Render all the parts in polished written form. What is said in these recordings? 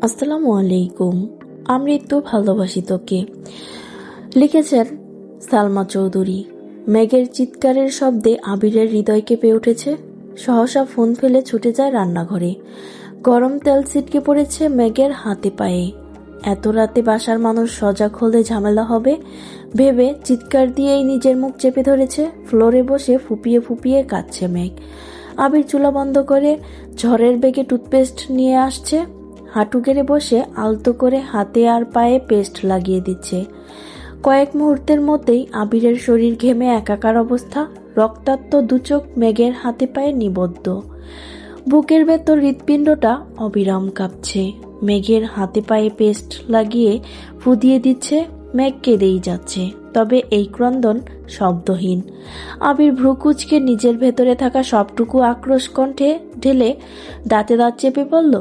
আসসালামু আলাইকুম। আমৃত্যু ভালোবাসি তোকে, লিখেছেন সালমা চৌধুরী। মেঘের চিৎকারের শব্দে আবিরের হৃদয় কেঁপে উঠেছে। সহসা ফোন ফেলে ছুটে যায় রান্নাঘরে। গরম তেল ছিটকে পড়েছে মেঘের হাতে পায়ে। এত রাতে বাসার মানুষ সজাগ হলে ঝামেলা হবে ভেবে চিৎকার দিয়েই নিজের মুখ চেপে ধরেছে। ফ্লোরে বসে ফুপিয়ে ফুপিয়ে কাঁদছে মেঘ। আবির চুলা বন্ধ করে ঝড়ের বেগে টুথপেস্ট নিয়ে আসছে। হাঁটু গেড়ে বসে আলতো করে হাতে আর পায়ে পেস্ট লাগিয়ে দিচ্ছে। কয়েক মুহূর্তের মধ্যেই আবিরের শরীর ঘেমে একাকার অবস্থা। রক্তাক্ত দুচোখ মেঘের হাতে পায়ে নিবদ্ধ। বুকের ভেতর হৃৎপিণ্ডটা অবিরাম কাঁপছে। মেঘের হাতে পায়ে পেস্ট লাগিয়ে ফু দিয়ে দিচ্ছে। মেঘ কেঁদেই যাচ্ছে, তবে এই ক্রন্দন শব্দহীন। আবির ভ্রুকুচকে নিজের ভেতরে থাকা সবটুকু আক্রোশ কণ্ঠে ঢেলে দাঁতে দাঁত চেপে বলল,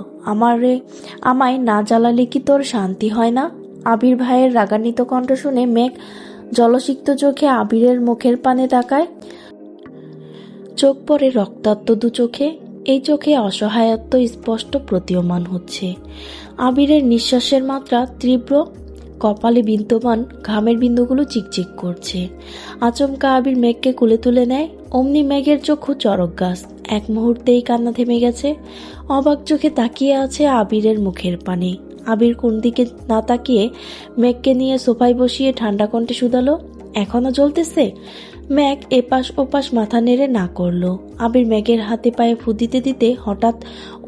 আমায় না জ্বালালে কি তোর শান্তি হয় না? আবির ভাইয়ের রাগান্বিত কণ্ঠ শুনে মেঘ জলসিক্ত চোখে আবিরের মুখের পানে তাকায়। চোখ পড়ে রক্তাক্ত দু চোখে। এই চোখে অসহায়ত্ব স্পষ্ট প্রতীয়মান হচ্ছে। আবিরের নিঃশ্বাসের মাত্রা তীব্র, কপালে বিদ্যমান ঘামের বিন্দুগুলো চিকচিক করছে। আচমকা আবির মেঘকে কুলে তুলে নেয়। অমনি মেঘের চক্ষু চরক গাছ। এক মুহূর্তেই কান্না থেমে গেছে। অবাক চোখে তাকিয়ে আছে আবিরের মুখের পানে। আবির কোন দিকে না তাকিয়ে মেঘকে নিয়ে সোফায় বসিয়ে ঠান্ডা কণ্ঠে শুধালো, এখনো জ্বলতেছে? মেঘ এপাশ ওপাশ মাথা নেড়ে না করলো। আবির মেঘের হাতে পায়ে ফু দিতে দিতে হঠাৎ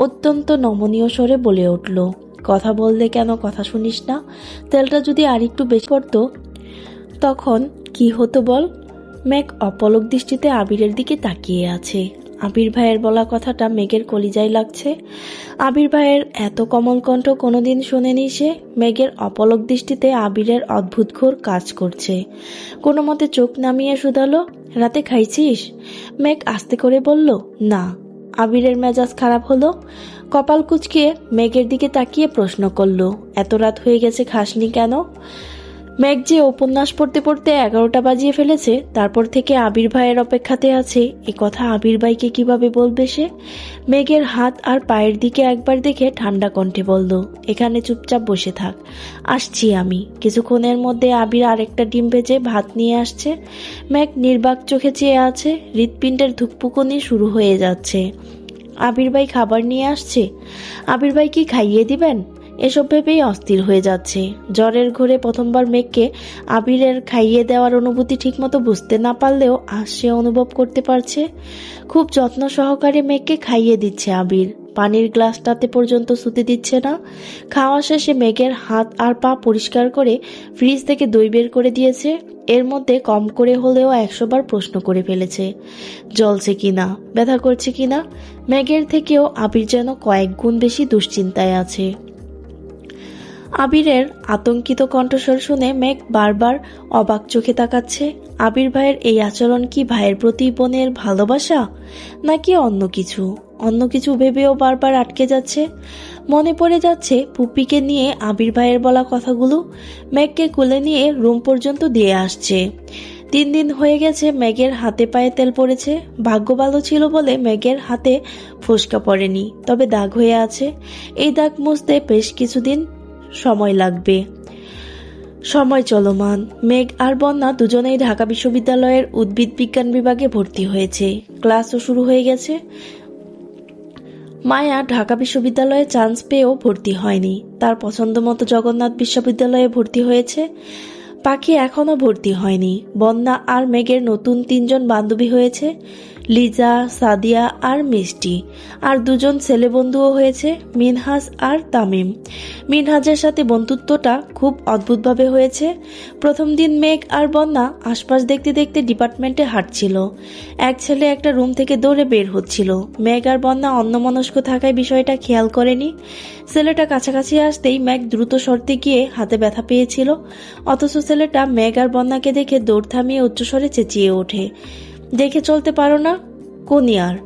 অত্যন্ত নমনীয় স্বরে বলে উঠল, কথা বললে কেন কথা শুনিস না? তেলটা যদি আরেকটু বেশি পড়তো তখন কি হতো বল? মেঘ অপলক দৃষ্টিতে আবিরের দিকে তাকিয়ে আছে। আবির ভাইয়ের বলা কথাটা মেঘের কলিজায় লাগছে। আবির ভাইয়ের এত কোমল কণ্ঠ কোনোদিন শোনেনি সে। মেঘের অপলক দৃষ্টিতে আবিরের অদ্ভুত ঘোর কাজ করছে। কোনো মতে চোখ নামিয়ে শুধালো, রাতে খাইছিস? মেঘ আস্তে করে বলল, না। আবিরের মেজাজ খারাপ হলো। কপাল কুঁচকিয়ে মেঘের দিকে তাকিয়ে প্রশ্ন করল, এত রাত হয়ে গেছে খাসনি কেন? মেঘ যে উপন্যাস পড়তে পড়তে 11টা বাজিয়ে ফেলেছে, তারপর থেকে আবির ভাইয়ের অপেক্ষাতে আছে, এ কথা আবির ভাইকে কিভাবে বলবে সে? মেঘের হাত আর পায়ের দিকে একবার দেখে ঠান্ডা কণ্ঠে বলল, এখানে চুপচাপ বসে থাক, আসছি আমি। কিছুক্ষণের মধ্যে আবির আরেকটা ডিম ভেজে ভাত নিয়ে আসছে। মেঘ নির্বাক চোখে চেয়ে আছে। হৃৎপিণ্ডের ধুকপুকুনি শুরু হয়ে যাচ্ছে। আবির ভাই খাবার নিয়ে আসছে। আবির ভাই কি খাইয়ে দিবেন? এসব ভেবেই অস্থির হয়ে যাচ্ছে। জ্বরের ঘোরে প্রথমবার মেঘকে আবিরের খাইয়ে দেওয়ার অনুভূতি ঠিকমতো বুঝতে না পারলেও আজ সে অনুভব করতে পারছে। খুব যত্ন সহকারে মেঘকে খাইয়ে দিচ্ছে আবির। পানির গ্লাসটাতে পর্যন্ত ছুঁতে দিচ্ছে না। খাওয়া শেষে মেঘের হাত আর পা পরিষ্কার করে ফ্রিজ থেকে দই বের করে দিয়েছে। এর মধ্যে কম করে হলেও 100 বার প্রশ্ন করে ফেলেছে, জ্বলছে কিনা, ব্যথা করছে কিনা। মেঘের থেকেও আবির যেন কয়েক গুণ বেশি দুশ্চিন্তায় আছে। আবিরের আতঙ্কিত কণ্ঠস্বর শুনে মেঘ বারবার অবাক চোখে তাকাচ্ছে। আবির ভাইয়ের এই আচরণ কি ভাইয়ের প্রতি বোনের ভালোবাসা, নাকি অন্য কিছু ভেবেও বারবার আটকে যাচ্ছে। মনে পড়ে যাচ্ছে পুপিকে নিয়ে আবির ভাইয়ের বলা কথাগুলো। মেঘকে কোলে নিয়ে রুম পর্যন্ত দিয়ে আসছে। 3 দিন হয়ে গেছে মেঘের হাতে পায়ে তেল পড়েছে। ভাগ্য ভালো ছিল বলে মেঘের হাতে ফোস্কা পড়েনি, তবে দাগ হয়ে আছে। এই দাগ মুছতে বেশ কিছুদিন সময় লাগবে। সময় চলমান। মেঘ আর বন্যা দুজনেই ঢাকা বিশ্ববিদ্যালয়ের উদ্ভিদ বিজ্ঞান বিভাগে ভর্তি হয়েছে। ক্লাসও শুরু হয়ে গেছে। মায়া ঢাকা বিশ্ববিদ্যালয়ে চান্স পেয়েও ভর্তি হয়নি, তার পছন্দ মতো জগন্নাথ বিশ্ববিদ্যালয়ে ভর্তি হয়েছে। পাখি এখনো ভর্তি হয়নি। বন্যা আর মেঘের নতুন 3 জন বান্ধবী হয়েছে, লিজা, সাদিয়া আর মিষ্টি। আর 2 জন ছেলে বন্ধুও হয়েছে, মিনহাজ আর তামিম। মিনহাজের সাথে বন্ধুত্বটা খুব অদ্ভুতভাবে হয়েছে। প্রথম দিন মেঘ আর বন্যা আশপাশ দেখতে দেখতে ডিপার্টমেন্টে হাঁটছিল। এক ছেলে একটা রুম থেকে দৌড়ে বের হচ্ছিল। মেঘ আর বন্যা অন্যমনস্ক থাকায় বিষয়টা খেয়াল করেনি। ছেলেটা কাছাকাছি আসতেই মেঘ দ্রুত সরতে গিয়ে হাতে ব্যথা পেয়েছিল। অথচ ছেলেটা মেঘ আর বন্যাকে দেখে দৌড় থামিয়ে উচ্চস্বরে চেঁচিয়ে ওঠে, দেখে চলতে পারো না? কোনিয়ার?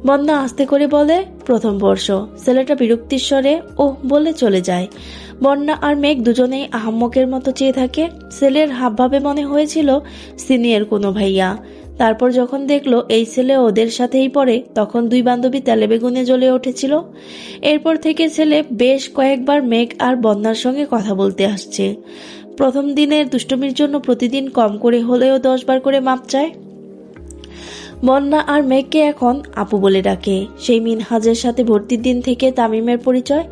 বন্যা আস্তে করে বলে, প্রথম বর্ষ। ছেলেটা বিরক্তির স্বরে ওহ বলে চলে যায়। বন্যা আর মেঘ দুজনেই আহাম্মকের মতো চেয়ে থাকে। ছেলের হাবভাবে মনে হয়েছিল সিনিয়র কোনো ভাইয়া। তারপর যখন দেখলো এই ছেলে ওদের সাথেই পড়ে, তখন দুই বান্ধবী তেলে বেগুনে জ্বলে উঠেছিল। এরপর থেকে ছেলে বেশ কয়েকবার মেঘ আর বন্যার সঙ্গে কথা বলতে আসছে। প্রথম দিনের দুষ্টুমির জন্য প্রতিদিন কম করে হলেও 10 বার করে মাপ চায়। বন্যা আর মেঘকে এখন আপু বলে ডাকে। সেই মিনহাজের সাথে ভর্তির দিন থেকে তামিমের পরিচয়,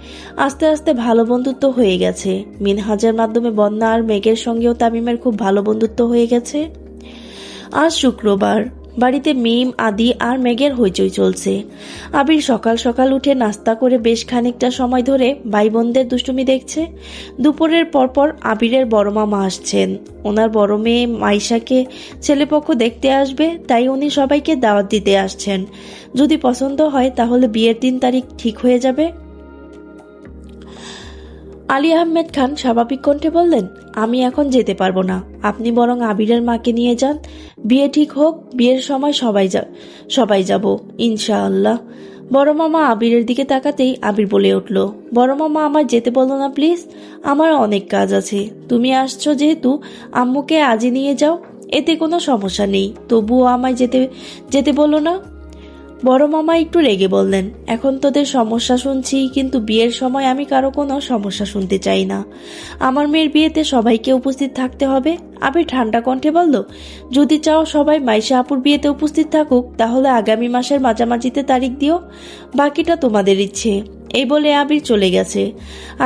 আস্তে আস্তে ভালো বন্ধুত্ব হয়ে গেছে। মিনহাজের মাধ্যমে বন্যা আর মেঘের সঙ্গেও তামিমের খুব ভালো বন্ধুত্ব হয়ে গেছে। আজ শুক্রবার, বাড়িতে মিম, আদি আর মেঘের হইচই চলছে। আবির সকাল সকাল উঠে নাস্তা করে বেশ খানিকটা সময় ধরে ভাই বোনদের দুষ্টুমি দেখছে। দুপুরের পরপর আবিরের বড় মামা আসছেন। ওনার বড় মেয়ে মাইশাকে ছেলেপক্ষ দেখতে আসবে, তাই উনি সবাইকে দাওয়াত দিতে আসছেন। যদি পছন্দ হয় তাহলে বিয়ের দিন তারিখ ঠিক হয়ে যাবে। আলী আহমেদ খান স্বাভাবিক কণ্ঠে বললেন, আমি এখন যেতে পারবো না, আপনি বরং আবিরের মাকে নিয়ে যান। বিয়ে ঠিক হোক, বিয়ের সময় সবাই যাব ইনশাআল্লাহ। বড় মামা আবিরের দিকে তাকাতেই আবির বলে উঠল, বড় মামা আমায় যেতে বলো না প্লিজ, আমার অনেক কাজ আছে। তুমি আসছো যেহেতু আম্মুকে আজই নিয়ে যাও, এতে কোনো সমস্যা নেই, তবুও আমায় যেতে বলো না। বড় মামা একটু রেগে বললেন, এখন তোদের সমস্যা শুনছি, কিন্তু বিয়ের সময় আমি কারো কোনো সমস্যা শুনতে চাই না। আমার মেয়ের বিয়েতে সবাইকে উপস্থিত থাকতে হবে। আবির ঠান্ডা কণ্ঠে বলল, যদি চাও সবাই মাইশা আপুর বিয়েতে উপস্থিত থাকুক, তাহলে আগামী মাসের মাঝামাঝিতে তারিখ দিও, বাকিটা তোমাদের ইচ্ছে। এই বলে আবির চলে গেছে।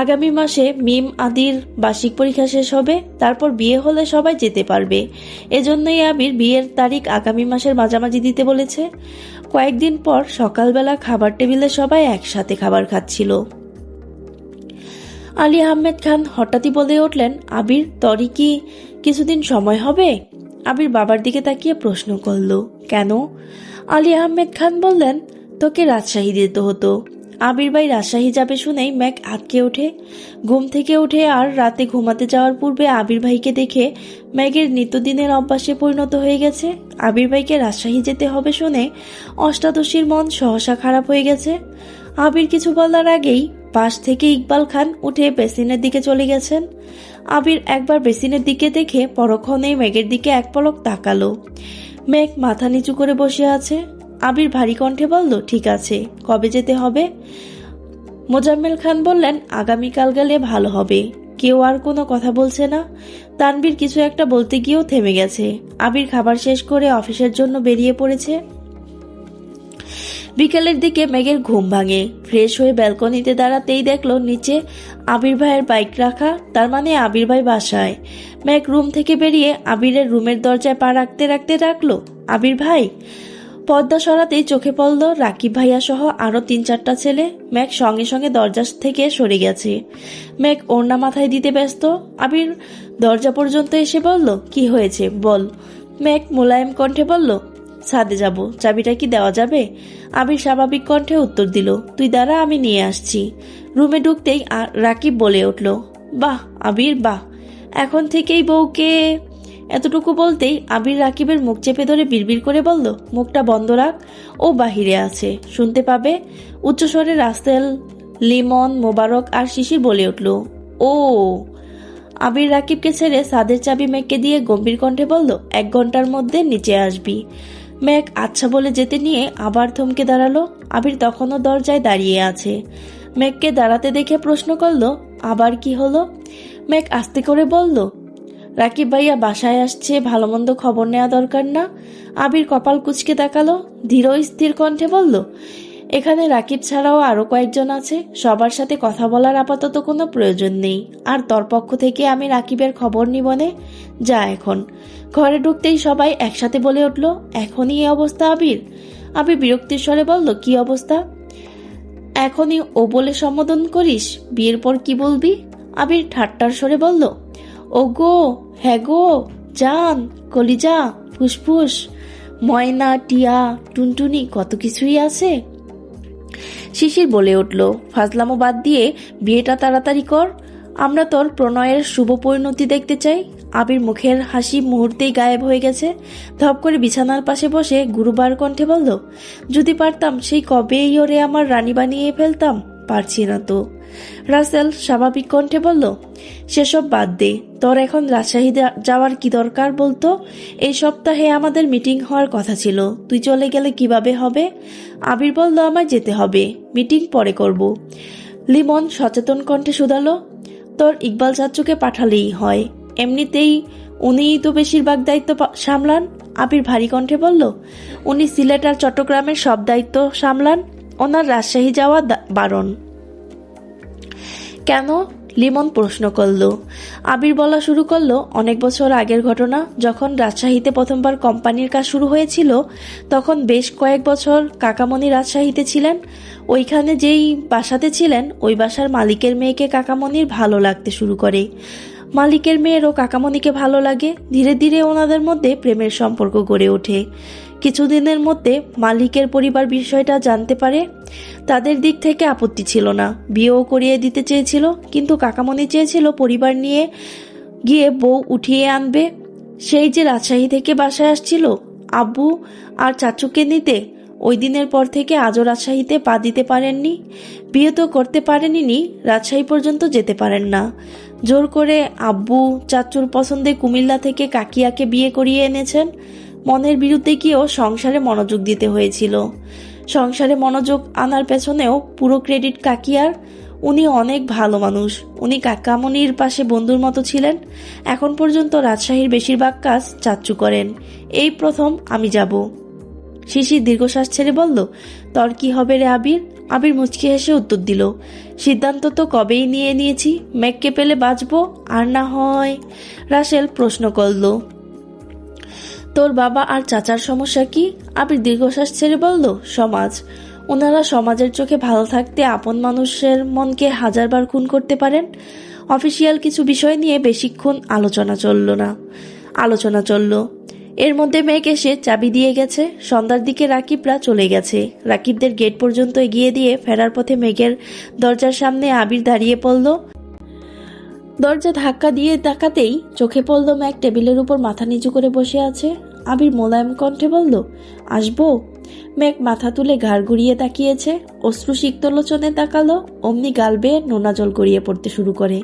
আগামী মাসে মিম আদির বার্ষিক পরীক্ষা শেষ হবে, তারপর বিয়ে হলে সবাই যেতে পারবে। এজন্যই আবির বিয়ের তারিখ আগামী মাসের মাঝামাঝি দিতে বলেছে। কয়েকদিন পর সকালবেলা খাবার টেবিলে সবাই একসাথে খাবার খাচ্ছিল। আলী আহমেদ খান হঠাৎই বলে উঠলেন, আবির তরি কি কিছুদিন সময় হবে? আবির বাবার দিকে তাকিয়ে প্রশ্ন করল, কেন? আলী আহমেদ খান বললেন, তোকে রাজশাহী যেতে হতো। আবির ভাই রাজশাহী যাবে শুনেই মেঘ আটকে ওঠে। ঘুম থেকে উঠে আর রাতে ঘুমাতে যাওয়ার পূর্বে আবির ভাইকে দেখে মেঘের নিত্যদিনের অভ্যাসে পরিণত হয়ে গেছে। আবির ভাইকে রাজশাহী যেতে হবে শুনে অষ্টাদশীর মন সহসা খারাপ হয়ে গেছে। আবির কিছু বলার আগেই পাশ থেকে ইকবাল খান উঠে বেসিনের দিকে চলে গেছেন। আবির একবার বেসিনের দিকে দেখে পরক্ষণেই মেঘের দিকে এক পলক তাকালো। মেঘ মাথা নিচু করে বসে আছে। আবির ভারী কণ্ঠে বলল, ঠিক আছে, কবে যেতে হবে? মোজাম্মেল খান বললেন, আগামীকাল গেলে ভালো হবে। কেউ আর কোনো কথা বলছে না। তানবীর কিছু একটা বলতে গিয়েও থেমে গেছে। আবির খাবার শেষ করে অফিসের জন্য বেরিয়ে পড়েছে। বিকেলের দিকে মেঘের ঘুম ভাঙে। ফ্রেশ হয়ে ব্যালকনিতে দাঁড়াতেই দেখলো নিচে আবির ভাইয়ের বাইক রাখা, তার মানে আবির ভাই বাসায়। মেঘ রুম থেকে বেরিয়ে আবিরের রুমের দরজায় পা রাখতে রাখতে ডাকলো, আবির ভাই। পর্দা সরাতেই চোখে পড়ল রাকিব ভাইয়া সহ আরো 3-4টা ছেলে। মেঘ সঙ্গে সঙ্গে দরজা থেকে সরে গেছে। মেঘ ওড়না মাথায় দিতে ব্যস্ত। আবির দরজা পর্যন্ত এসে বলল, কি হয়েছে বল। মেঘ মোলায়েম কণ্ঠে বলল, ছাদে যাব, চাবিটা কি দেওয়া যাবে? আবির স্বাভাবিক কণ্ঠে উত্তর দিল, তুই দাঁড়া, আমি নিয়ে আসছি। রুমে ঢুকতেই রাকিব বলে উঠল, বাহ আবির বাহ, এখন থেকেই বউকে। এতটুকু বলতেই আবির রাকিবের মুখ চেপে ধরে বিড়বিড় করে বলল, মুখটা বন্ধ রাখ, ও বাহিরে আছে, শুনতে পাবে। উচ্চস্বরে রাসেল, লিমন, মোবারক আর শিশির বলে উঠল, ও। আবির রাকিবকে ছেড়ে ছাদের চাবি মেঘকে দিয়ে গম্ভীর কণ্ঠে বলল, 1 ঘন্টার মধ্যে নিচে আসবি। মেঘ আচ্ছা বলে যেতে নিয়ে আবার থমকে দাঁড়ালো। আবির তখনও দরজায় দাঁড়িয়ে আছে। মেঘকে দাঁড়াতে দেখে প্রশ্ন করল, আবার কি হলো? মেঘ আস্তে করে বলল, রাকিব ভাইয়া বাসায় আসছে, ভালো মন্দ খবর নেওয়া দরকার না? আবির কপাল কুঁচকে তাকালো। ধীর স্থির কণ্ঠে বলল, এখানে রাকিব ছাড়াও আরো কয়েকজন আছে, সবার সাথে কথা বলার আপাতত কোনো প্রয়োজন নেই। আর তোর পক্ষ থেকে আমি রাকিবের খবর নিবনে, যা এখন। ঘরে ঢুকতেই সবাই একসাথে বলে উঠল, এখনই এই অবস্থা আবির? আবির বিরক্তির স্বরে বলল, কি অবস্থা? এখনই ও বলে সম্বোধন করিস, বিয়ের পর কি বলবি? আবির ঠাট্টার স্বরে বলল, ও গো, হ্যাঁ গো, জান, কলিজা, ফুসফুস, ময়না, টিয়া, টুনটুনি, কত কিছুই আছে। শিশির বলে উঠল, ফাজলামো বাদ দিয়ে বিয়েটা তাড়াতাড়ি কর, আমরা তোর প্রণয়ের শুভ পরিণতি দেখতে চাই। আবির মুখের হাসি মুহূর্তেই গায়েব হয়ে গেছে। ধপ করে বিছানার পাশে বসে গুরুবার কণ্ঠে বলল, যদি পারতাম সেই কবেই ওরে আমার রানী বানিয়ে ফেলতাম। পারছি না তো। রাসেল স্বাভাবিক কণ্ঠে বলল, সেসব বাদ দে, তোর এখন রাজশাহী যাওয়ার কি দরকার বলতো? এই সপ্তাহে আমাদের মিটিং হওয়ার কথা ছিল, তুই চলে গেলে কিভাবে হবে? আবির বলল, আমার যেতে হবে, মিটিং পরে করব। লিমন সচেতন কণ্ঠে শুধালো, তোর ইকবাল চাচুকে পাঠালেই হয়, এমনিতেই উনিই তো বেশিরভাগ দায়িত্ব সামলান। আবির ভারী কণ্ঠে বলল, উনি সিলেট আর চট্টগ্রামের সব দায়িত্ব সামলান, ওনার রাজশাহী যাওয়া বারণ। কেন? লিমন প্রশ্ন করল। আবির বলা শুরু করলো, অনেক বছর আগের ঘটনা, যখন রাজশাহীতে প্রথমবার কোম্পানির কাজ শুরু হয়েছিল, তখন বেশ কয়েক বছর কাকামণি রাজশাহীতে ছিলেন। ওইখানে যেই বাসাতে ছিলেন, ওই বাসার মালিকের মেয়েকে কাকামণির ভালো লাগতে শুরু করে। মালিকের মেয়েরও কাকামণিকে ভালো লাগে। ধীরে ধীরে ওনাদের মধ্যে প্রেমের সম্পর্ক গড়ে ওঠে। কিছুদিনের মধ্যে মালিকের পরিবার বিষয়টা জানতে পারে। তাদের দিক থেকে আপত্তি ছিল না, বিয়েও করিয়ে দিতে চেয়েছিল, কিন্তু কাকামণি চেয়েছিল পরিবার নিয়ে গিয়ে বউ উঠিয়ে আনবে। সেই যে রাজশাহী থেকে বাসায় আসছিল আব্বু আর চাচুকে নিতে, ওই দিনের পর থেকে আজও রাজশাহীতে পা দিতে পারেননি। বিয়ে তো করতে পারেনি, রাজশাহী পর্যন্ত যেতে পারেন না। জোর করে আব্বু চাচুর পছন্দে কুমিল্লা থেকে কাকিয়াকে বিয়ে করিয়ে এনেছেন। মনের বিরুদ্ধে গিয়েও সংসারে মনোযোগ দিতে হয়েছিল। সংসারে মনোযোগ আনার পেছনেও পুরো ক্রেডিট কাকিয়ার। উনি অনেক ভালো মানুষ, উনি কাকামণির পাশে বন্ধুর মতো ছিলেন। এখন পর্যন্ত রাজশাহীর বেশিরভাগ কাজ চাচ্চু করেন। এই প্রথম আমি যাব। শিশির দীর্ঘশ্বাস ছেড়ে বলল, তোর কি হবে রে আবির? আবির মুচকি হেসে উত্তর দিল, সিদ্ধান্ত তো কবেই নিয়ে নিয়েছি, মেঘকে পেলে বাঁচবো, আর না হয়। রাসেল প্রশ্ন করল, তোর বাবা আর চাচার সমস্যা কি? আবির দীর্ঘশ্বাস ছেড়ে বলল, সমাজ। ওনারা সমাজের চোখে ভালো থাকতে আপন মানুষের মনকে হাজারবার খুন করতে পারেন। অফিসিয়াল কিছু বিষয় নিয়ে বেশিক্ষণ আলোচনা চলল। এর মধ্যে মেঘ এসে চাবি দিয়ে গেছে। সন্ধ্যার দিকে রাকিবরা চলে গেছে। রাকিবদের গেট পর্যন্ত এগিয়ে দিয়ে ফেরার পথে মেঘের দরজার সামনে আবির দাঁড়িয়ে পড়ল। দরজা ধাক্কা দিয়ে তাকাতেই চোখে পড়ল মেঘ টেবিলের উপর মাথা নিচু করে বসে আছে। আবির মোলায়েম কণ্ঠে বলল, আসবো? মেঘ মাথা তুলে ঘাড় ঘুরিয়ে তাকিয়েছে। অশ্রুসিক্ত লোচনে তাকালো, অমনি গাল বেয়ে নোনা জল গড়িয়ে পড়তে শুরু করে।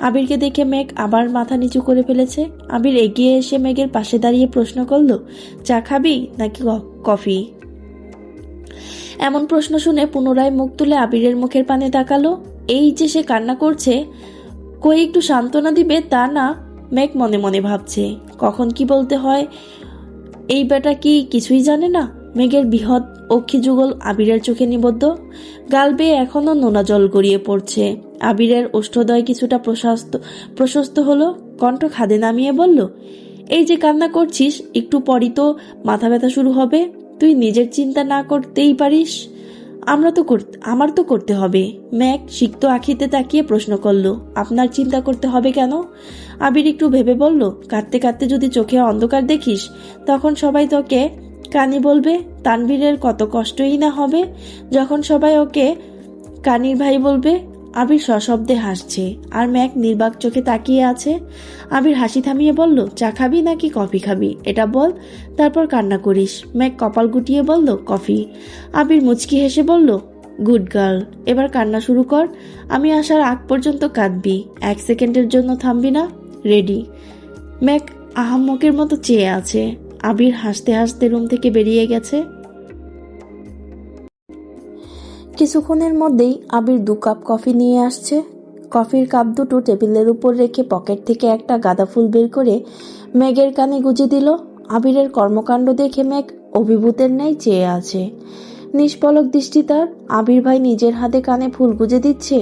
আবিরকে দেখে মেঘ আবার মাথা নিচু করে ফেলেছে। আবির এগিয়ে এসে মেঘের পাশে দাঁড়িয়ে প্রশ্ন করল, চা খাবি নাকি কফি? এমন প্রশ্ন শুনে পুনরায় মুখ তুলে আবিরের মুখের পানে তাকালো। এই যে সে কান্না করছে, কই একটু সান্ত্বনা দিবে তা না, মেঘ মনে মনে ভাবছে। কখন কি বলতে হয় এই বেটা কি কিছুই জানে না? মেঘের বৃহৎ অক্ষি যুগল আবিরের চোখে নিবদ্ধ। গাল বেয়ে এখনো নোনা জল গড়িয়ে পড়ছে। আবিরের ওষ্ঠদয় কিছুটা প্রশস্ত হলো। কণ্ঠ খাদে নামিয়ে বলল, এই যে কান্না করছিস, একটু পরই তো মাথা ব্যথা শুরু হবে। তুই নিজের চিন্তা না করতেই পারিস, আমার তো করতে হবে। মেঘ সিক্ত আখিতে তাকিয়ে প্রশ্ন করল, আপনার চিন্তা করতে হবে কেন? আবির একটু ভেবে বলল, কাঁদতে কাঁদতে যদি চোখে অন্ধকার দেখিস, তখন সবাই তোকে কানি বলবে। তানভীরের কত কষ্টই না হবে যখন সবাই ওকে কানির ভাই বলবে। আবির সশব্দে হাসছে, আর মেঘ নির্বাক চোখে তাকিয়ে আছে। আবির হাসি থামিয়ে বলল, চা খাবি নাকি কফি খাবি এটা বল, তারপর কান্না করিস। মেঘ কপাল গুটিয়ে বলল, কফি। আবির মুচকি হেসে বলল, গুড গার্ল, এবার কান্না শুরু কর। আমি আসার আগ পর্যন্ত কাঁদবি, 1 সেকেন্ডের জন্য থামবি না। রেডি। মেঘ আহাম্মকের মতো চেয়ে আছে। আবির হাসতে হাসতে রুম থেকে বেরিয়ে গেছে। কিছুক্ষণের মধ্যেই আবির 2 কাপ কফি নিয়ে আসছে। কফির কাপ দুটো টেবিলের উপর রেখে পকেট থেকে একটা গাঁদা ফুল বের করে মেঘের কানে গুজে দিল। আবিরের কর্মকাণ্ড দেখে মেঘ অভিভূতের ন্যায় চেয়ে আছে। নিষ্পলক দৃষ্টি তার। আবির ভাই নিজের হাতে কানে ফুল গুজে দিচ্ছে,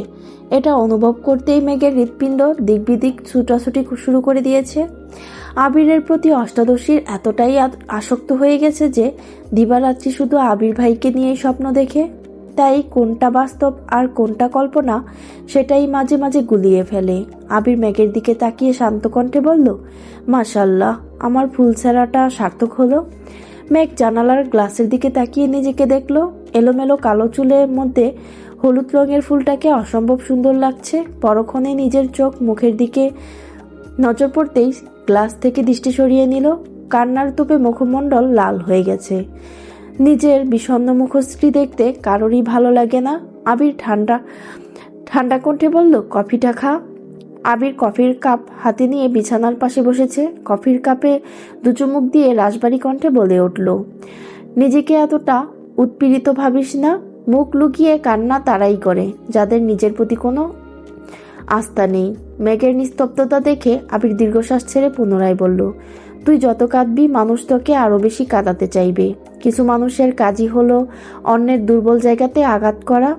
এটা অনুভব করতেই মেঘের হৃৎপিণ্ড দিক বিদিক ছুটাছুটি শুরু করে দিয়েছে। আবিরের প্রতি অষ্টাদশীর এতটাই আসক্ত হয়ে গেছে যে দিবারাত্রি শুধু আবির ভাইকে নিয়েই স্বপ্ন দেখে। তাই কোনটা বাস্তব আর কোনটা কল্পনা সেটাই মাঝে মাঝে গুলিয়ে ফেলে। আবির মেঘের দিকে তাকিয়ে শান্ত কণ্ঠে বলল, মাশাল্লাহ, আমার ফুল ছাড়াটা সার্থক হলো। মেঘ জানালার গ্লাসের দিকে তাকিয়ে নিজেকে দেখলো। এলোমেলো কালো চুলের মধ্যে হলুদ রঙের ফুলটাকে অসম্ভব সুন্দর লাগছে। পরক্ষণে নিজের চোখ মুখের দিকে নজর পড়তেই গ্লাস থেকে দৃষ্টি সরিয়ে নিল। কান্নার তোপে মুখমণ্ডল লাল হয়ে গেছে। নিজের বিষণ্ণ মুখশ্রী দেখতে কারোরই ভালো লাগে না। আবির ঠান্ডা ঠান্ডা কণ্ঠে বলল, কফিটা খা। আবির কফির কাপ হাতে নিয়ে বিছানার পাশে বসেছে। কফির কাপে দু চুমুক দিয়ে রাশবাড়ি কণ্ঠে বলে উঠল, নিজেকে এতটা উৎপীড়িত ভাবিস না। মুখ লুকিয়ে কান্না তারাই করে যাদের নিজের প্রতি কোনো আস্থা নেই। মেঘের নিস্তব্ধতা দেখে আবির দীর্ঘশ্বাস ছেড়ে পুনরায় বলল, তুই যত কাঁদবি মানুষ তোকে আরো বেশি কাঁদাতে চাইবে। কিছু মানুষের কাজই হলো অন্যের দুর্বল জায়গাতে আঘাত করা।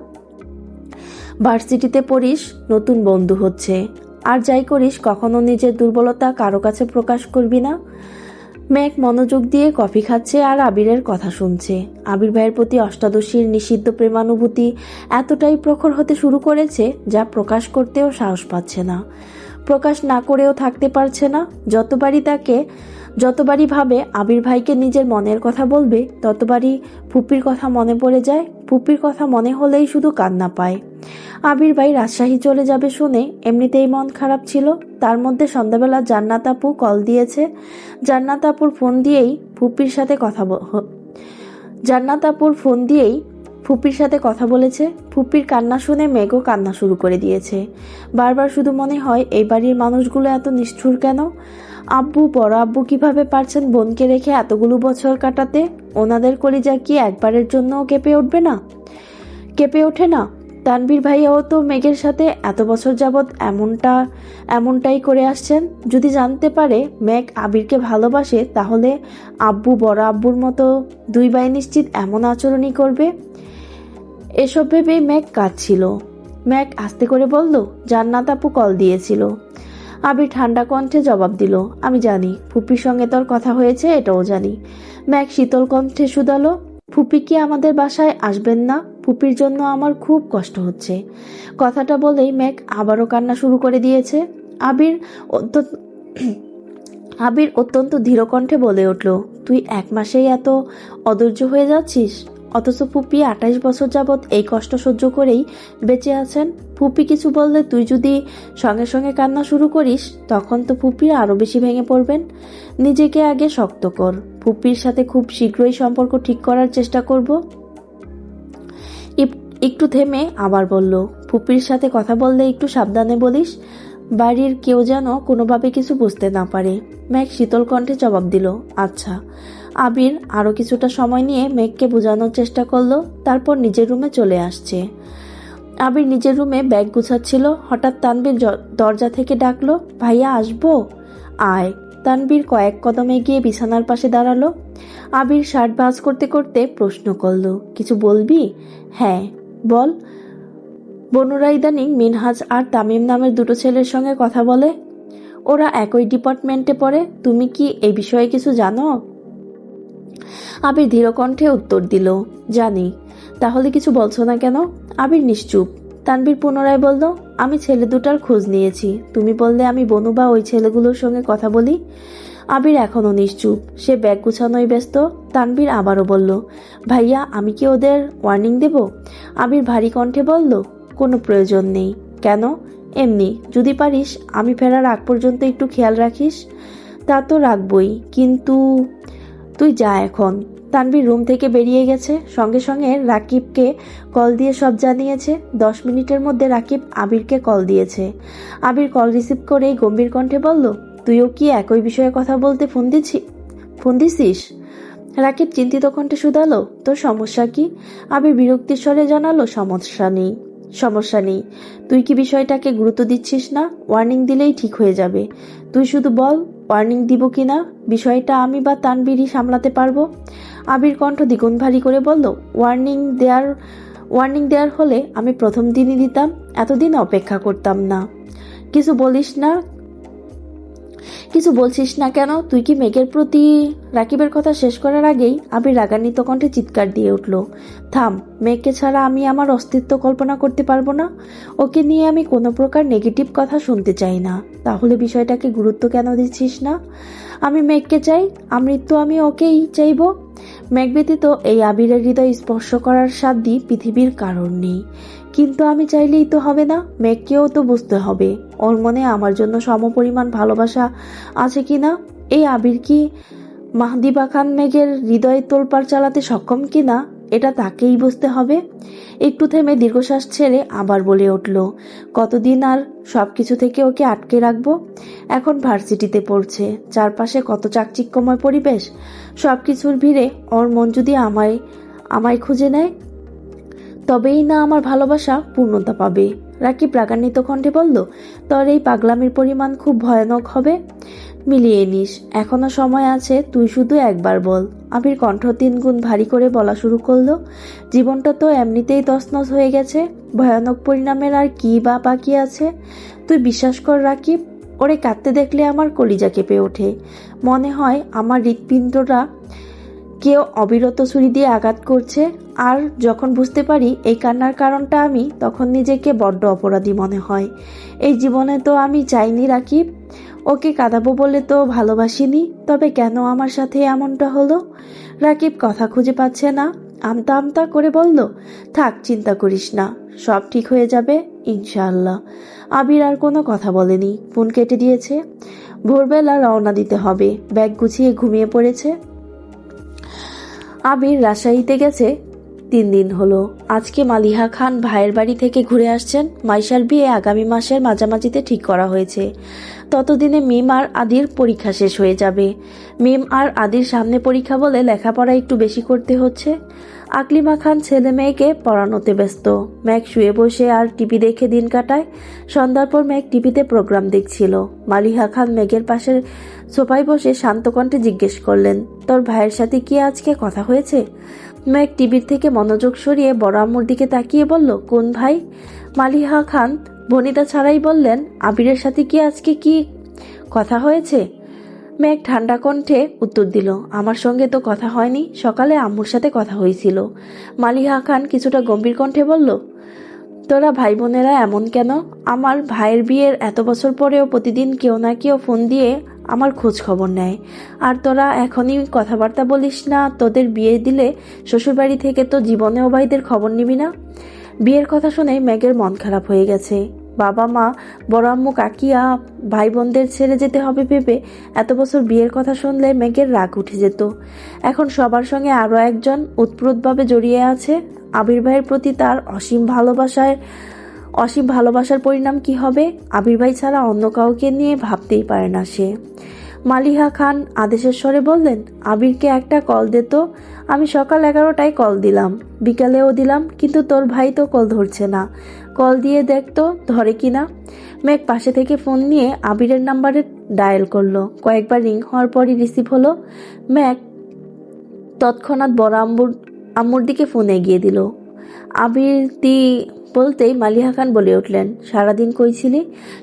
ভার্সিটিতে পড়িস, নতুন বন্ধু হচ্ছে, আর যাই করিস কখনো নিজের দুর্বলতা কারো কাছে প্রকাশ করবি না। মেঘ মনোযোগ দিয়ে কফি খাচ্ছে আর আবিরের কথা শুনছে। আবির ভাইয়ের প্রতি অষ্টাদশীর নিষিদ্ধ প্রেমানুভূতি এতটাই প্রখর হতে শুরু করেছে যা প্রকাশ করতেও সাহস পাচ্ছে না, প্রকাশ না করেও থাকতে পারছে না। যতবারই ভাবে আবির ভাইকে নিজের মনের কথা বলবে, ততবারই ফুপির কথা মনে পড়ে যায়। ফুপির কথা মনে হলেই শুধু কান্না পায়। আবির ভাই রাজশাহী চলে যাবে শুনে এমনিতেই মন খারাপ ছিল, তার মধ্যে সন্ধ্যাবেলা জান্নাত আপুর ফোন দিয়েই ফুপির সাথে কথা বলেছে। ফুপির কান্না শুনে মেঘও কান্না শুরু করে দিয়েছে। বারবার শুধু মনে হয় এই বাড়ির মানুষগুলো এত নিষ্ঠুর কেন। বড় আব্বু কিভাবে পারছেন বোনকে রেখে এতগুলো বছর কাটাতে? ওনাদের কলিজা কি একবারের জন্যও কেঁপে ওঠে না? তানভীর ভাইয়াও তো মেঘের সাথে এত বছর যাবৎ এমনটাই করে আসছেন। যদি জানতে পারে মেঘ আবিরকে ভালোবাসে, তাহলে বড় আব্বুর মতো দুই ভাই নিশ্চিত এমন আচরণই করবে। এসব ভেবেই মেঘ কাঁদছিল। মেঘ আস্তে করে বলল, জান্নাত আপু কল দিয়েছিল। আবির ঠান্ডা কণ্ঠে জবাব দিল, আমি জানি ফুপির সঙ্গে তোর কথা হয়েছে, এটাও জানি। মেঘ শীতল কণ্ঠে শুধালো, ফুপি কি আমাদের বাসায় আসবেন না? ফুপির জন্য আমার খুব কষ্ট হচ্ছে। কথাটা বলেই মেঘ আবারও কান্না শুরু করে দিয়েছে। আবির অত্যন্ত ধীর কণ্ঠে বলে উঠল, তুই 1 মাসেই এত অধৈর্য হয়ে যাচ্ছিস? অথচ ফুপি 28 বছর যাবৎ এই কষ্ট সহ্য করেই বেঁচে আছেন। ফুপি কিছু বললে তুই যদি সঙ্গে সঙ্গে কান্না শুরু করিস, তখন তো ফুপি আরো বেশি ভেঙে পড়বেন। নিজেকে আগে শক্ত কর। ফুপির সাথে খুব শীঘ্রই সম্পর্ক ঠিক করার চেষ্টা করব। একটু থেমে আবার বলল, ফুপির সাথে কথা বললে একটু সাবধানে বলিস, বাড়ির কেউ যেন কোনোভাবে কিছু বুঝতে না পারে। মেঘ শীতল কণ্ঠে জবাব দিল, আচ্ছা। আবির আরো কিছুটা সময় নিয়ে মেঘকে বোঝানোর চেষ্টা করলো, তারপর নিজের রুমে চলে আসছে। আবির নিজের রুমে ব্যাগ গুছাচ্ছিল, হঠাৎ তানভীর দরজা থেকে ডাকলো, ভাইয়া আসবো? আয়। তানভীর কয়েক কদম এগিয়ে বিছানার পাশে দাঁড়ালো। আবির শার্ট ভাঁজ করতে করতে প্রশ্ন করলো, কিছু বলবি? হ্যাঁ বল। বনুরা ইদানিং মিনহাজ আর তামিম নামের দুটো ছেলের সঙ্গে কথা বলে। ওরা একই ডিপার্টমেন্টে পড়ে। তুমি কি এই বিষয়ে কিছু জানো? আবির ধীর কণ্ঠে উত্তর দিল, জানি। তাহলে কিছু বলছো না কেন? আবির নিশ্চুপ। তানভীর পুনরায় বলল, আমি ছেলে দুটার খোঁজ নিয়েছি। তুমি বললে আমি বনু বা ওই ছেলেগুলোর সঙ্গে কথা বলি। আবির এখনো নিশ্চুপ, সে ব্যাগ গুছানোই ব্যস্ত। তানভীর আবারও বলল, ভাইয়া আমি কি ওদের ওয়ার্নিং দেব? আবির ভারী কণ্ঠে বলল, কোনো প্রয়োজন নেই। কেন? এমনি, যদি পারিস আমি ফেরার আগ পর্যন্ত একটু খেয়াল রাখিস। তা তো রাখবই, কিন্তু তুই যা এখন। তানভীর রুম থেকে বেরিয়ে গেছে, সঙ্গে সঙ্গে রাকিবকে কল দিয়ে সব জানিয়েছে। 10 মিনিটের মধ্যে রাকিব আবিরকে কল দিয়েছে। আবির কল রিসিভ করেই গম্ভীর কণ্ঠে বলল, তুইও কি একই বিষয়ে কথা বলতে ফোন দিছিস? রাকিব চিন্তিত কণ্ঠে শুধালো, তোর সমস্যা কি? আবির বিরক্তির স্বরে জানালো, সমস্যা নেই। তুই কি বিষয়টাকে গুরুত্ব দিচ্ছিস না? ওয়ার্নিং দিলেই ঠিক হয়ে যাবে। তুই শুধু বল ওয়ার্নিং দিব কিনা, বিষয়টা আমি বা তানভীরই সামলাতে পারবো। আবির কণ্ঠ দ্বিগুণ ভারী করে বলল, ওয়ার্নিং দেওয়ার হলে আমি প্রথম দিনই দিতাম, এতদিন অপেক্ষা করতাম না। কিছু বলছিস না কেন? তুই কি মেঘের প্রতি? রাকিবের কথা শেষ করার আগেই আবির রাগান্বিত কণ্ঠে চিৎকার দিয়ে উঠল, থাম। মেঘকে ছাড়া আমি আমার অস্তিত্ব কল্পনা করতে পারবো না। ওকে নিয়ে আমি কোনো প্রকার নেগেটিভ কথা শুনতে চাই না। তাহলে বিষয়টাকে গুরুত্ব কেন দিচ্ছিস না? আমি মেঘকে চাই, আমৃত্যু আমি ওকেই চাইব। মেঘ ব্যতীত এই আবিরের হৃদয় স্পর্শ করার সাধ্য পৃথিবীর কারণ নেই। কিন্তু আমি চাইলেই তো হবে না, মেঘকেও তো বুঝতে হবে ওর মনে আমার জন্য সমপরিমাণ ভালোবাসা আছে কিনা। এই আবির কি মাহদিবা খান মেঘের হৃদয়ে তোলপাড় চালাতে সক্ষম কিনা এটা তাকেই বুঝতে হবে। একটু থেমে দীর্ঘশ্বাস ছেড়ে আবার বলে উঠল, কতদিন আর সবকিছু থেকে ওকে আটকে রাখবো? এখন ভার্সিটিতে পড়ছে, চারপাশে কত চাকচিক্যময় পরিবেশ। সবকিছুর ভিড়ে ওর মন যদি আমায় খুঁজে নেয়, তবেই না আমার ভালোবাসা পূর্ণতা পাবে। রাকিব রাগান্বিত কণ্ঠে বলল, তোর এই পাগলামির পরিমাণ খুব ভয়ানক হবে। মিলিয়ে নিস, এখনো সময় আছে, তুই শুধু একবার বল। আবির কণ্ঠ 3 গুণ ভারী করে বলা শুরু করলো, জীবনটা তো এমনিতেই তছনছ হয়ে গেছে, ভয়ানক পরিণামের আর কি বা বাকি আছে? তুই বিশ্বাস কর রাকিব, ওরে কাঁদতে দেখলে আমার কলিজা কেঁপে ওঠে। মনে হয় আমার হৃৎপিণ্ডটা কেউ অবিরত ছুরি দিয়ে আঘাত করছে। আর যখন বুঝতে পারি এই কান্নার কারণটা আমি, তখন নিজেকে বড্ড অপরাধী মনে হয়। এই জীবনে তো আমি চাইনি রাকিব, ওকে কাঁদাবো বলে তো ভালোবাসিনি, তবে কেন আমার সাথে এমনটা হলো? রাকিব কথা খুঁজে পাচ্ছে না, আমতা আমতা করে বলল, থাক, চিন্তা করিস না, সব ঠিক হয়ে যাবে ইনশাআল্লাহ। আবির আর কোনো কথা বলেনি, ফোন কেটে দিয়েছে। ভোরবেলা রওনা দিতে হবে, ব্যাগ গুছিয়ে ঘুমিয়ে পড়েছে। আবির রাজশাহীতে গেছে 3 দিন হলো। আজকে মালিহা খান ভাইয়ের বাড়ি থেকে ঘুরে আসছেন। মাইশার বিয়ে আগামী মাসের মাঝামাঝিতে ঠিক করা হয়েছে। ততদিনে মিম আর আদির পরীক্ষা শেষ হয়ে যাবে। মিম আর আদির সামনে পরীক্ষা বলে লেখাপড়া একটু বেশি করতে হচ্ছে। আকলিমা খান ছেলে মেয়েকে পড়ানোতে ব্যস্ত। ম্যাক শুয়ে বসে আর টিভি দেখে দিন কাটায়। সন্ধ্যার পর ম্যাক টিভিতে প্রোগ্রাম দেখছিল। মালিহা খান মেঘের পাশের সোফায় বসে শান্ত কণ্ঠে জিজ্ঞেস করলেন, তোর ভাইয়ের সাথে কি আজকে কথা হয়েছে? ম্যাক টিভির থেকে মনোযোগ সরিয়ে বড় আম্মুর দিকে তাকিয়ে বলল, কোন ভাই? মালিহা খান বনিতা ছাড়াই বললেন, আবিরের সাথে কি আজকে কি কথা হয়েছে? ম্যাক ঠান্ডা কণ্ঠে উত্তর দিল, আমার সঙ্গে তো কথা হয়নি, সকালে আম্মুর সাথে কথা হয়েছিল। মালিহা খান কিছুটা গম্ভীর কণ্ঠে বলল, তোরা ভাই বোনেরা এমন কেন? আমার ভাইয়ের বিয়ের এত বছর পরেও প্রতিদিন কেউ না কেউ ফোন দিয়ে আমার খোঁজ খবর নেয়। আর তোরা এখনই কথাবার্তা বলিস না? তোদের বিয়ে দিলে শ্বশুরবাড়ি থেকে তো জীবনেও ভাইদের খবর নিবি না? বিয়ের কথা শুনে ম্যাগের মন খারাপ হয়ে গেছে। বাবা মা, বড় আম্মু, কাকিয়া, ভাই বোনদের ছেড়ে যেতে হবে ভেবে এত বছর বিয়ের কথা শুনলে ম্যাগের রাগ উঠে যেত। এখন সবার সঙ্গে আরও একজন ওতপ্রোতভাবে জড়িয়ে আছে। আবির ভাইয়ের প্রতি তার অসীম ভালোবাসার পরিণাম কি হবে? আবির ভাই ছাড়া অন্য কাউকে নিয়ে ভাবতেই পারে না সে। মালিহা খান আদেশের স্বরে বললেন, আবিরকে একটা কল দে তো। আমি সকাল 11টায় কল দিলাম, বিকালেও দিলাম, কিন্তু তোর ভাই তো কল ধরছে না। কল দিয়ে দেখ তো ধরে কিনা। মেঘ পাশে থেকে ফোন নিয়ে আবিরের নাম্বারে ডায়াল করলো। কয়েকবার রিং হওয়ার পরই রিসিভ হলো। মেঘ তৎক্ষণাৎ বড় আম্মুর দিকে ফোন এগিয়ে দিল। আবির দি বলতেই মালিহা খান বলে উঠলেন, সারাদিন কই ছিলি?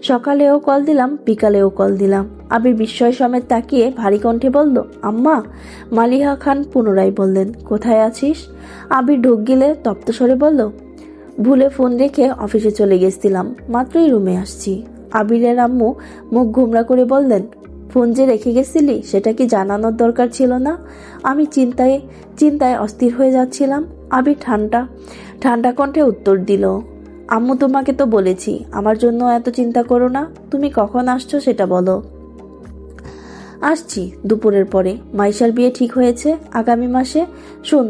সকালেও কল দিলাম, বিকালেও কল দিলাম। আবির বিস্ময় সমেত তাকিয়ে ভারী কণ্ঠে বলল, আম্মা। মালিহা খান পুনরায় বললেন, কোথায় আছিস? আবির ঢোক গিলে তপ্ত স্বরে বলল, ভুলে ফোন রেখে অফিসে চলে গেছিলাম, মাত্রই রুমে আসছি। আবিরের আম্মু মুখ ঘুমরা করে বললেন, ফোন যে রেখে গেছিলি সেটা কি জানানোর দরকার ছিল না? আমি চিন্তায় অস্থির হয়ে যাচ্ছিলাম। আবির ঠান্ডা কণ্ঠে উত্তর দিল, আম্মু তোমাকে তো বলেছি আমার জন্য এত চিন্তা করো না। তুমি কখন আসছো সেটা বলো। আসছি দুপুরের পরে। মাইশার বিয়ে ঠিক হয়েছে আগামী মাসে। শোন,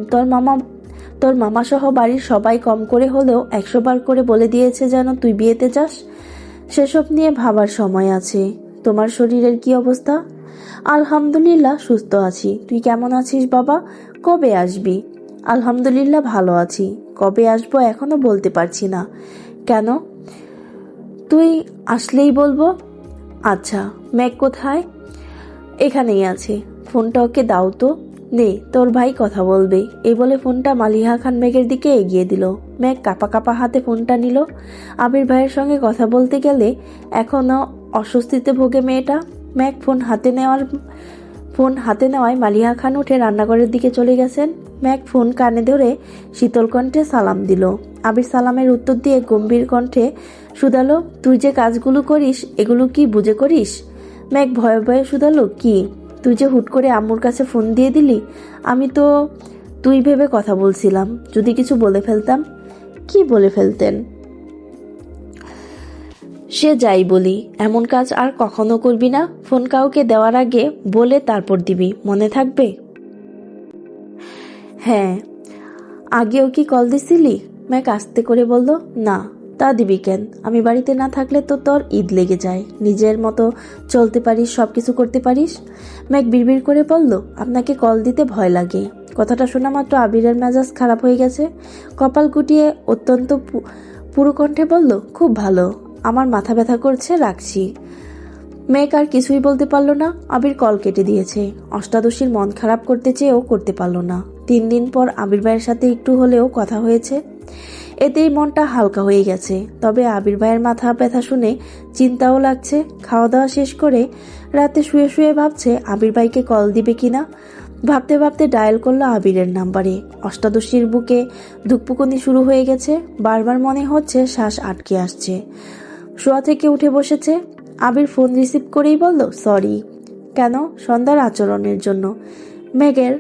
তোর মামা সহ বাড়ির সবাই কম করে হলেও 100 বার করে বলে দিয়েছে যেন তুই বিয়েতে যাস। সেসব নিয়ে ভাবার সময় আছে। তোমার শরীরের কি অবস্থা? আলহামদুলিল্লাহ সুস্থ আছি। তুই কেমন আছিস বাবা? কবে আসবি? আলহামদুলিল্লাহ ভালো আছি। কবে আসবো এখনো বলতে পারছি না। কেন? তুই আসলেই বলবো। আচ্ছা, ম্যাক কোথায়? এখানেই আছে। ফোনটা ওকে দাও তো। নে, তোর ভাই কথা বলবে। এই বলে ফোনটা মালিহা খান মেঘের দিকে এগিয়ে দিল। মেঘ কাঁপা কাঁপা হাতে ফোনটা নিল। আবির ভাইয়ের সঙ্গে কথা বলতে গেলে এখনো অস্বস্তিতে ভোগে মেয়েটা। মেঘ ফোন হাতে নেওয়ায় মালিহা খান উঠে রান্নাঘরের দিকে চলে গেছেন। মেঘ ফোন কানে ধরে শীতল কণ্ঠে সালাম দিল। আবির সালামের উত্তর দিয়ে গম্ভীর কণ্ঠে শুধালো, তুই যে কাজগুলো করিস এগুলো কি বুঝে করিস? মেঘ ভয়ে ভয়ে শুধালো, কি? তুই যে হুট করে আম্মুর কাছে ফোন দিয়ে দিলি। আমি তো তুই ভেবে কথা বলছিলাম, যদি কিছু বলে ফেলতাম। কি বলে ফেলতেন? সে যাই বলি, এমন কাজ আর কখনো করবি না। ফোন কাউকে দেওয়ার আগে বলে তারপর দিবি, মনে থাকবে? হ্যাঁ। আগেও কি কল দিছিলি? ম্যাক আস্তে করে বলল, না। তা দিবি কেন? আমি বাড়িতে না থাকলে তো তোর ঈদ লেগে যায়। নিজের মতো চলতে পারিস, সব কিছু করতে পারিস। ম্যাক বিড়বিড় করে বলল, আপনাকে কল দিতে ভয় লাগে। কথাটা শোনা মাত্র আবিরের মেজাজ খারাপ হয়ে গেছে। কপাল গুটিয়ে অত্যন্ত পুরো কণ্ঠে বলল, খুব ভালো, আমার মাথা ব্যথা করছে, রাখছি। মেঘ আর কিছুই বলতে পারল না। আবির কল কেটে দিয়েছে। অষ্টাদশীর মন খারাপ করতে চেয়েও করতে পারল না। 3 দিন পর আবির ভাইয়ের সাথে একটু হলেও কথা হয়েছে, এতেই মনটা হালকা হয়ে গেছে। তবে আবির ভাইয়ের মাথা ব্যথা শুনে চিন্তাও লাগছে। খাওয়া দাওয়া শেষ করে রাতে শুয়ে শুয়ে ভাবছে আবির ভাইকে কল দিবে কিনা। ভাবতে ভাবতে ডায়াল করলো আবিরের নাম্বারে। অষ্টাদশীর বুকে ধুকপুকুনি শুরু হয়ে গেছে। বারবার মনে হচ্ছে শ্বাস আটকে আসছে। শোয়া থেকে উঠে বসেছে। আবির ফোন রিসিভ করেই বলল, সরি। কেন? সন্ধ্যার আচরণের জন্য। মেঘের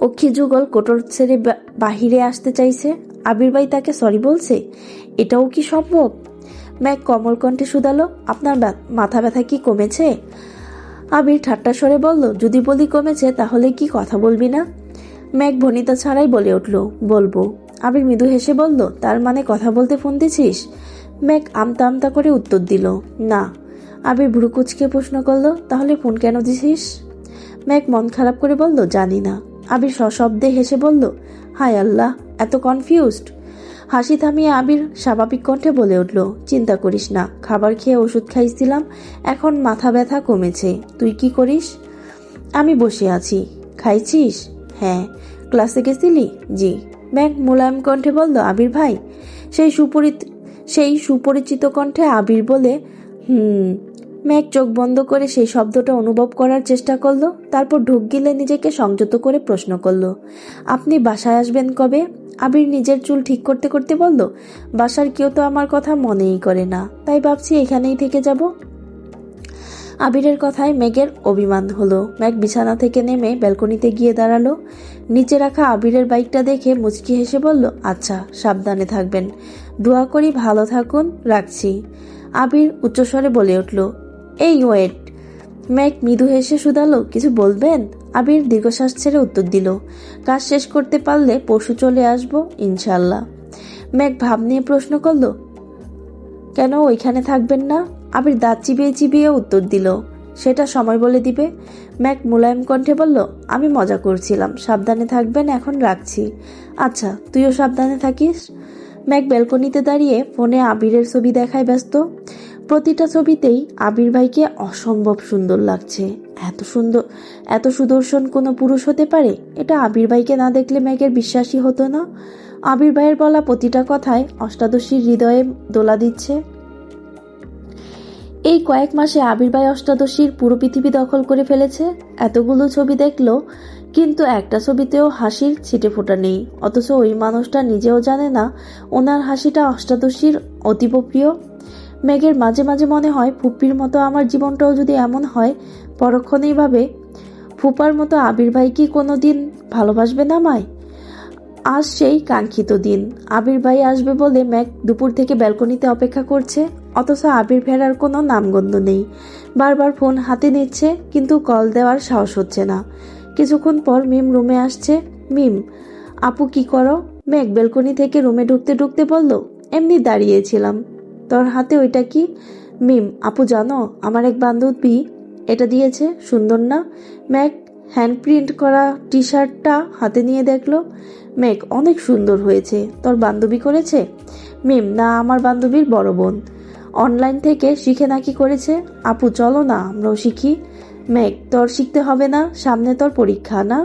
অক্ষি যুগল কোটর ছেড়ে বাহিরে আসতে চাইছে। আবির ভাই তাকে সরি বলছে? এটাও কি সম্ভব? মেঘ কমল কণ্ঠে শুধালো, আপনার মাথা ব্যথা কি কমেছে? আবির ঠাট্টা স্বরে বলল, যদি বলি কমেছে তাহলে কি কথা বলবি না? মেঘ ভনিতা ছাড়াই বলে উঠল, বলবো। আবির মৃদু হেসে বলল, তার মানে কথা বলতে ফোন দিছিস? মেঘ আমতা আমতা করে উত্তর দিল, না। আবির ভ্রু কুচকে প্রশ্ন করলো, তাহলে ফোন কেন দিছিস? মেঘ মন খারাপ করে বলল, জানি না। আবির সশব্দে হেসে বলল, হায় আল্লাহ, এত কনফিউজড। হাসি থামিয়ে আবির স্বাভাবিক কণ্ঠে বলে উঠল, চিন্তা করিস না, খাবার খেয়ে ওষুধ খাইছিলাম, এখন মাথা ব্যথা কমেছে। তুই কি করিস? আমি বসে আছি। খাইছিস? হ্যাঁ। ক্লাসে গেছিলি? জি। মেঘ মোলায়েম কণ্ঠে বলল, আবির ভাই? সেই সুপরিচিত কণ্ঠে আবির বলে, মেঘ চোখ বন্ধ করে সেই শব্দটা অনুভব করার চেষ্টা করলো। তারপর ঢোক গিলে নিজেকে সংযত করে প্রশ্ন করলো, আপনি বাসায় আসবেন কবে? আবির নিজের চুল ঠিক করতে করতে বলল, বাসার কেউ তো আমার কথা মনেই করে না, তাই ভাবছি এখানেই থেকে যাব। আবিরের কথায় মেঘের অভিমান হলো। মেঘ বিছানা থেকে নেমে ব্যালকনিতে গিয়ে দাঁড়ালো। নিচে রাখা আবিরের বাইকটা দেখে মুচকি হেসে বলল, আচ্ছা, সাবধানে থাকবেন। দোয়া করি ভালো থাকুন, রাখছি। আবির উচ্চস্বরে বলে উঠল, এই ওয়েট। মেঘ মৃদু হেসে শুধালো, কিছু বলবেন? আবির দীর্ঘশ্বাস ছেড়ে উত্তর দিল, কাজ শেষ করতে পারলে পরশু চলে আসব, ইনশাল্লাহ। মেঘ ভাব নিয়ে প্রশ্ন করল, কেন ওইখানে থাকবেন না? আবির দাঁত চিবিয়ে চিবিয়ে উত্তর দিল, সেটা সময় বলে দিবে। মেঘ মোলায়েম কণ্ঠে বলল, আমি মজা করছিলাম, সাবধানে থাকবেন, এখন রাখছি। আচ্ছা, তুইও সাবধানে থাকিস। মেঘ ব্যালকনিতে দাঁড়িয়ে ফোনে আবিরের ছবি দেখায় ব্যস্ত। প্রতিটা ছবিতেই আবির ভাইকে অসম্ভব সুন্দর লাগছে। এত সুদর্শন কোনো পুরুষ হতে পারে? এটা আবির ভাইকে না দেখলে মেঘের বিশ্বাসই হতো না। আবির ভাইয়ের বলা প্রতিটা কথায় অষ্টাদশীর হৃদয়ে দোলা দিচ্ছে। এই কয়েক মাসে আবির ভাই অষ্টাদশীর পুরো পৃথিবী দখল করে ফেলেছে। এতগুলো ছবি দেখলো, কিন্তু একটা ছবিতেও হাসির ছিটে ফোঁটা নেই। অথচ ওই মানুষটা নিজেও জানে না ওনার হাসিটা অষ্টাদশীর অতীব প্রিয়। মেঘের মাঝে মাঝে মনে হয়, ফুপ্পির মতো আমার জীবনটাও যদি এমন হয়। পরক্ষণেই ভাবে, ফুপার মতো আবির ভাই কি কোনো দিন ভালোবাসবে না আমায়? আজ সেই কাঙ্ক্ষিত দিন। আবির ভাই আসবে বলে মেঘ দুপুর থেকে ব্যালকনিতে অপেক্ষা করছে। অথচ আবির ফেরার কোনো নামগন্ধ নেই। বারবার ফোন হাতে নিচ্ছে, কিন্তু কল দেওয়ার সাহস হচ্ছে না। কিছুক্ষণ পর মিম রুমে আসছে। মিম, আপু কি করো? মেঘ ব্যালকনি থেকে রুমে ঢুকতে ঢুকতে বলল, এমনি দাঁড়িয়েছিলাম। তোর হাতে ওইটা কি? মিম, আপু জানো, আমার এক বান্ধবী এটা দিয়েছে, সুন্দর না? মেঘ হ্যান্ড প্রিন্ট করা টি শার্টটা হাতে নিয়ে দেখলো। মেঘ, অনেক সুন্দর হয়েছে। তোর বান্ধবী করেছে? মিম, না, আমার বান্ধবীর বড় বোন। অনলাইন থেকে শিখে নাকি করেছে। আপু চলো না, আমরাও শিখি। মেঘ, তোর শিখতে হবে না, সামনে তোর পরীক্ষা না?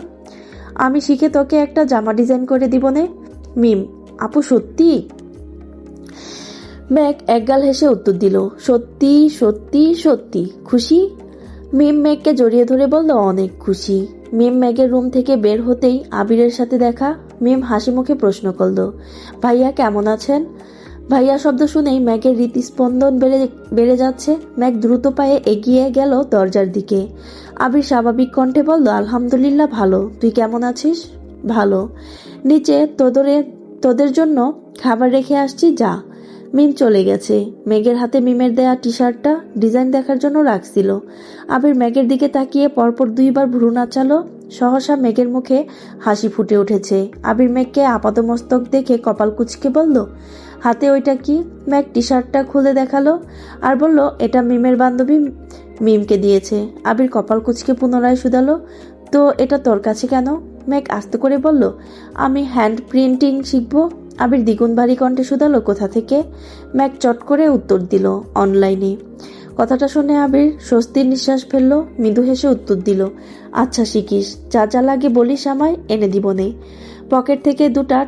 আমি শিখে তোকে একটা জামা ডিজাইন করে দিব নে। মিম, আপু সত্যি? মেঘ একগাল হেসে উত্তর দিল, সত্যি সত্যি সত্যি। খুশি? মিম মেঘকে জড়িয়ে ধরে বলল, অনেক খুশি। মিম মেঘের রুম থেকে বের হতেই আবিরের সাথে দেখা। মিম হাসি মুখে প্রশ্ন করল, ভাইয়া কেমন আছেন? ভাইয়া শব্দ শুনেই মেঘের হৃৎস্পন্দন বেড়ে যাচ্ছে। মেঘ দ্রুত পায়ে এগিয়ে গেল দরজার দিকে। আবির স্বাভাবিক কণ্ঠে বলল, আলহামদুলিল্লাহ ভালো, তুই কেমন আছিস? ভালো। নিচে তোদের জন্য খাবার রেখে আসছি, যা। মিম চলে গেছে। মেঘের হাতে মিমের দেয়া টি শার্টটা ডিজাইন দেখার জন্য রাখছিল। আবির মেঘের দিকে তাকিয়ে পরপর 2বার ভ্রু নাচালো। সহসা মেঘের মুখে হাসি ফুটে উঠেছে। আবির মেঘকে আপাতমস্তক দেখে কপাল কুঁচকে বলল, হাতে ওইটা কি? মেঘ টি শার্টটা খুলে দেখালো আর বলল, এটা মিমের বান্ধবী মিমকে দিয়েছে। আবির কপাল কুঁচকে পুনরায় শুধালো, তো এটা তোর কাছে কেন? মেঘ আস্তে করে বলল, আমি হ্যান্ড প্রিন্টিং শিখবো। আবির দ্বিগুণ ভারী কণ্ঠে শুধালো, কোথা থেকে? মেঘ চট করে উত্তর দিল, অনলাইনে। কথাটা শুনে আবির স্বস্তির নিঃশ্বাস ফেললো। মৃদু হেসে উত্তর দিল, আচ্ছা শিখিস, যা যা লাগে বলিস, আমায় এনে দিব নে। পকেট থেকে 2টা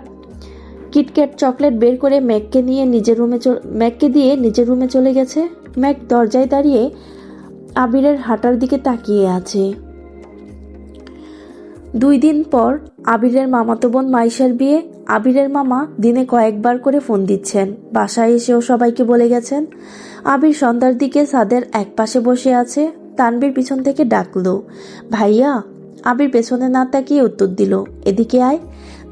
কিটক্যাট চকলেট বের করে মেঘকে দিয়ে নিজের রুমে চলে গেছে। মেঘ দরজায় দাঁড়িয়ে আবিরের হাঁটার দিকে তাকিয়ে আছে। 2 দিন পর আবিরের মামাতো বোন মাইশার বিয়ে। আবিরের মামা দিনে কয়েকবার করে ফোন দিচ্ছেন। বাসায় এসেও সবাইকে বলে গেছেন। আবির সন্ধ্যার দিকে ছাদের এক পাশে বসে আছে। তানবীর পিছন থেকে ডাকলো, ভাইয়া। আবির পেছনে না তাকিয়ে উত্তর দিল, এদিকে আয়।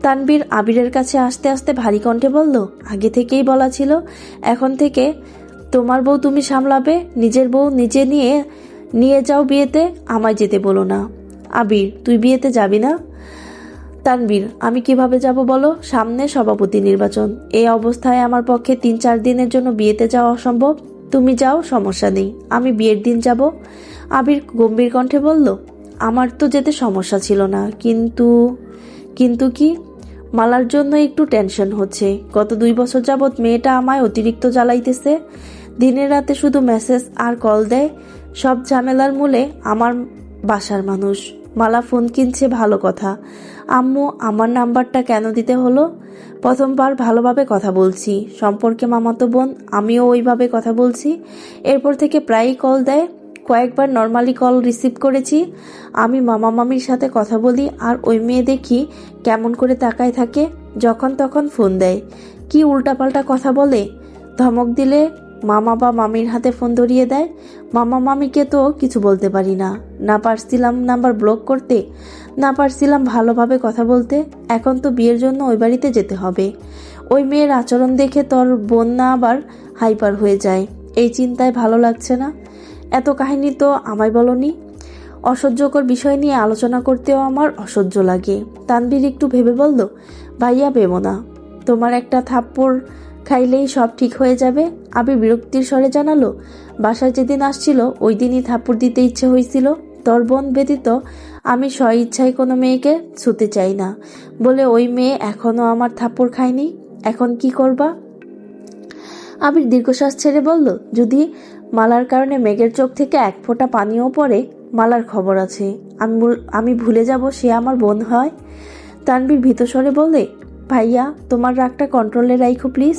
তানবীর আবিরের কাছে আসতে আসতে ভারী কণ্ঠে বলল, আগে থেকেই বলা ছিল, এখন থেকে তোমার বউ তুমি সামলাবে। নিজের বউ নিজে নিয়ে যাও বিয়েতে, আমায় যেতে বলো না। আবির, তুই বিয়েতে যাবি না? তানবীর, আমি কিভাবে যাব বলো? সামনে সভাপতি নির্বাচন। এই অবস্থায় আমার পক্ষে 3-4 দিনের জন্য বিয়েতে যাওয়া অসম্ভব। তুমি যাও, সমস্যা নেই, আমি বিয়ের দিন যাব। আবির গম্ভীর কণ্ঠে বলল, আমার তো যেতে সমস্যা ছিল না, কিন্তু কি? মালার জন্য একটু টেনশন হচ্ছে। গত 2 বছর যাবৎ মেয়েটা আমায় অতিরিক্ত জ্বালাইতেছে। দিনে রাতে শুধু মেসেজ আর কল দেয়। সব ঝামেলার মূলে আমার বাসার মানুষ। মালা ফোন কিনছে, ভালো কথা। আম্মু আমার নাম্বারটা কেন দিতে হলো? প্রথমবার ভালোভাবে কথা বলছি, সম্পর্কে মামাতো বোন, আমিও ওইভাবে কথা বলছি। এরপর থেকে প্রায়ই কল দেয়। কয়েকবার নর্মালি কল রিসিভ করেছি। আমি মামা মামির সাথে কথা বলি আর ওই মেয়ে দেখি কেমন করে তাকায় থাকে। যখন তখন ফোন দেয়, কি উল্টাপাল্টা কথা বলে। ধমক দিলে মামা বা মামির হাতে ফোন ধরিয়ে দেয়। মামা মামিকে তো কিছু বলতে পারি না। না পারছিলাম নাম্বার ব্লক করতে, না পারছিলাম ভালোভাবে কথা বলতে। এখন তো বিয়ের জন্য ওই বাড়িতে যেতে হবে। ওই মেয়ের আচরণ দেখে তোর বোন না আবার হাইপার হয়ে যায়, এই চিন্তায় ভালো লাগছে না। এত কাহিনী তো আমায় বলনি। অসহ্যকর বিষয় নিয়ে আলোচনা করতেও আমার অসহ্য লাগে। তানবীর একটু ভেবে বলল, ভাইয়া ভেবো না, তোমার একটা থাপ্পড় খাইলেই সব ঠিক হয়ে যাবে। আবির বিরক্তির স্বরে জানালো, বাসায় যেদিন আসছিল ওই দিনই থাপ্পড় দিতে ইচ্ছে হয়েছিল। তোর বোন ব্যতীত আমি স্বইচ্ছায় কোনো মেয়েকে ছুতে চাই না বলে ওই মেয়ে এখনো আমার থাপ্পড় খায়নি। এখন কি করবা? আবির দীর্ঘশ্বাস ছেড়ে বলল, যদি মালার কারণে মেঘের চোখ থেকে 1 ফোঁটা পানিও পড়ে, মালার খবর আছে, আমি ভুলে যাব সে আমার বোন হয়। তানবীর ভীত স্বরে বলে, ভাইয়া তোমার রাগটা কন্ট্রোলে রাখো প্লিজ।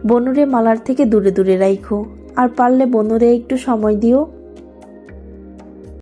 বনুরে মালার থেকে দূরে দূরে রাখো, আর পারলে বনুরে একটু সময় দিও।